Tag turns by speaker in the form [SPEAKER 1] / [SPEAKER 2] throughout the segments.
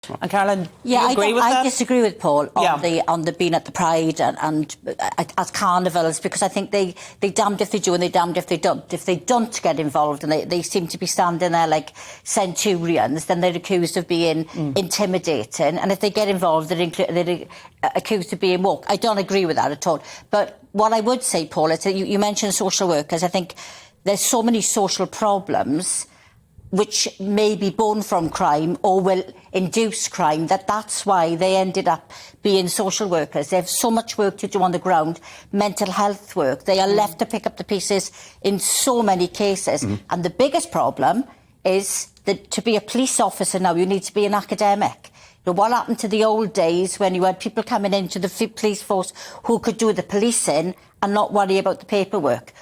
[SPEAKER 1] And Carolyn,
[SPEAKER 2] yeah,
[SPEAKER 1] do you agree with that?
[SPEAKER 2] I disagree with Paul on the being at the Pride and at carnivals, because I think they damned if they do and they damned if they don't. If they don't get involved and they seem to be standing there like centurions, then they're accused of being intimidating. And if they get involved, they're accused of being woke. I don't agree with that at all. But what I would say, Paul, is that you mentioned social workers. I think there's so many social problems which may be born from crime or will induce crime, that's why they ended up being social workers. They have so much work to do on the ground, mental health work. They are left to pick up the pieces in so many cases. And the biggest problem is that to be a police officer now, you need to be an academic. You know, what happened to the old days when you had people coming into the police force who could do the policing and not worry about the paperwork?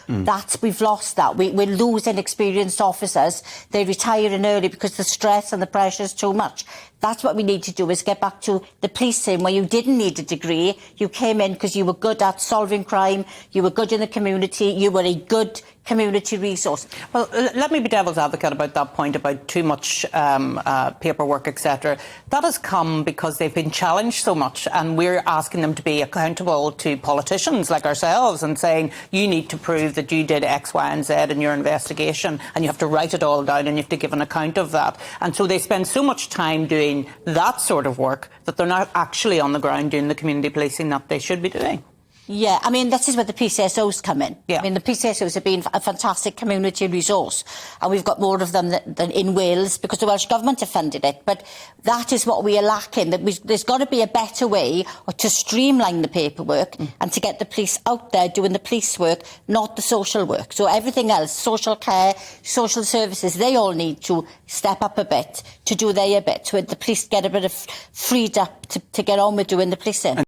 [SPEAKER 2] We've lost that. We're losing experienced officers. They're retiring early because the stress and the pressure is too much. That's what we need to do, is get back to the policing where you didn't need a degree. You came in because you were good at solving crime, you were good in the community, you were a good community resource.
[SPEAKER 1] Well, let me be devil's advocate about that point about too much paperwork, etc. That has come because they've been challenged so much, and we're asking them to be accountable to politicians like ourselves and saying, you need to prove that you did X, Y and Z in your investigation, and you have to write it all down and you have to give an account of that. And so they spend so much time doing that sort of work that they're not actually on the ground doing the community policing that they should be doing.
[SPEAKER 2] Yeah, I mean, this is where the PCSOs come in.
[SPEAKER 1] Yeah.
[SPEAKER 2] I mean, the PCSOs have been a fantastic community resource, and we've got more of them than in Wales because the Welsh Government have funded it. But that is what we are lacking. There's got to be a better way to streamline the paperwork and to get the police out there doing the police work, not the social work. So everything else, social care, social services, they all need to step up a bit to do their bit, so the police get a bit of freed up to get on with doing the policing.